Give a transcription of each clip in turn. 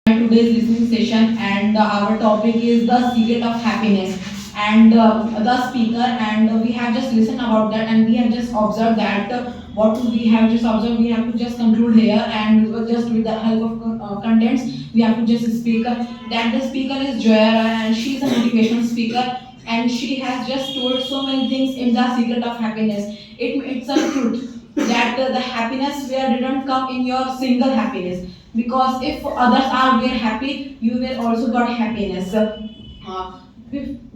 Today's listening session, and our topic is the secret of happiness. And the speaker, and we have just listened about that, and we have just observed that what we have just observed, we have to just conclude here, and just with the help of contents, we have to just speak that the speaker is Joya, and she is a motivational speaker, and she has just told so many things in the secret of happiness. It's a truth that the happiness where didn't come in your single happiness, because if others are very happy, you will also got happiness.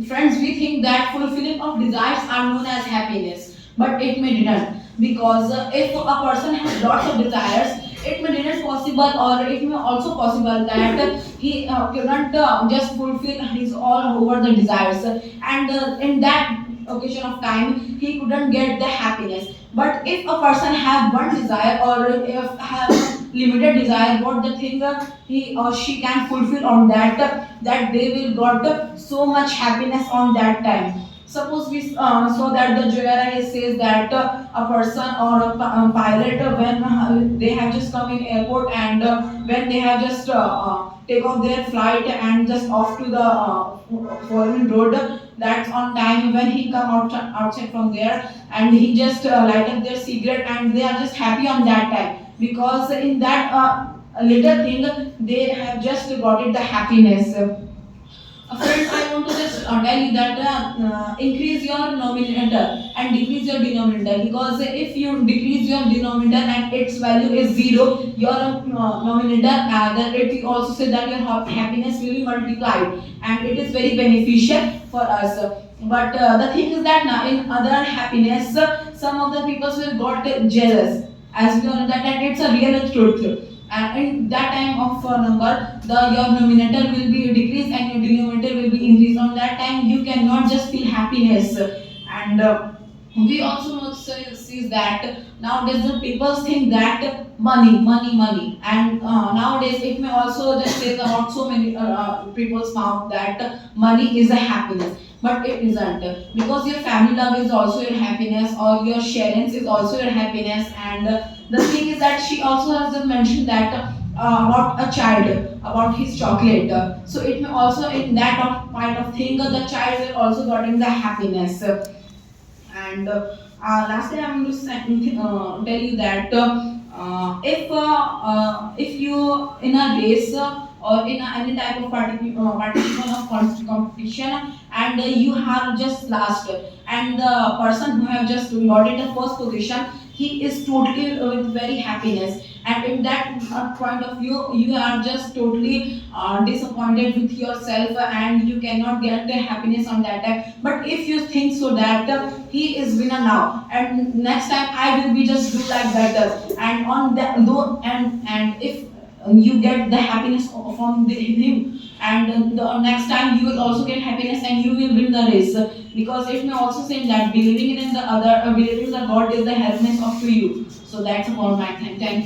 Friends, we think that fulfilling of desires are known as happiness, but it may didn't, because if a person has lots of desires, it may didn't possible, or it may also possible that he cannot just fulfill his all over the desires, and in that occasion of time he couldn't get the happiness. But if a person have one desire, or if have limited desire, what the thing he or she can fulfill on that, that they will got so much happiness on that time. Suppose we so that the Joyara says that a person or a pilot, when they have just come in airport, and when they have just take off their flight and just off to the foreign road, that's on time when he come outside from there, and he just light up their cigarette, and they are just happy on that time, because in that little thing they have just got it the happiness. Friends, I want to just tell you that increase your numerator and decrease your denominator, because if you decrease your denominator and its value is zero, your numerator, then it also say that your happiness will be multiplied, and it is very beneficial for us. But the thing is that now in other happiness, some of the people will got jealous, as we all know that, and it's a real truth. And in that time of number, the your numerator will be decreased and your denominator will be increased. On that time you cannot just feel happiness. And we also know sees that nowadays the people think that money, and nowadays it may also just say about so many people's mouth that money is a happiness, but it isn't, because your family love is also your happiness, or your sharings is also your happiness. And the thing is that she also has just mentioned that about a child, about his chocolate, so it may also in that kind of thing the child will also getting the happiness. And lastly, I'm going to tell you that if you in a race, or in any type of participation of competition, and you have just last, and the person who have just got it the first position, he is totally with very happiness, and in that point of view you are just totally disappointed with yourself, and you cannot get the happiness on that time. But if you think so that he is winner now, and next time I will be just do like better, and on that though, and if you get the happiness from him, and the next time you will also get happiness and you will win the race, because it may also say that believing in the other, believing that God is the happiness of to you. So that's about my time. Thank you.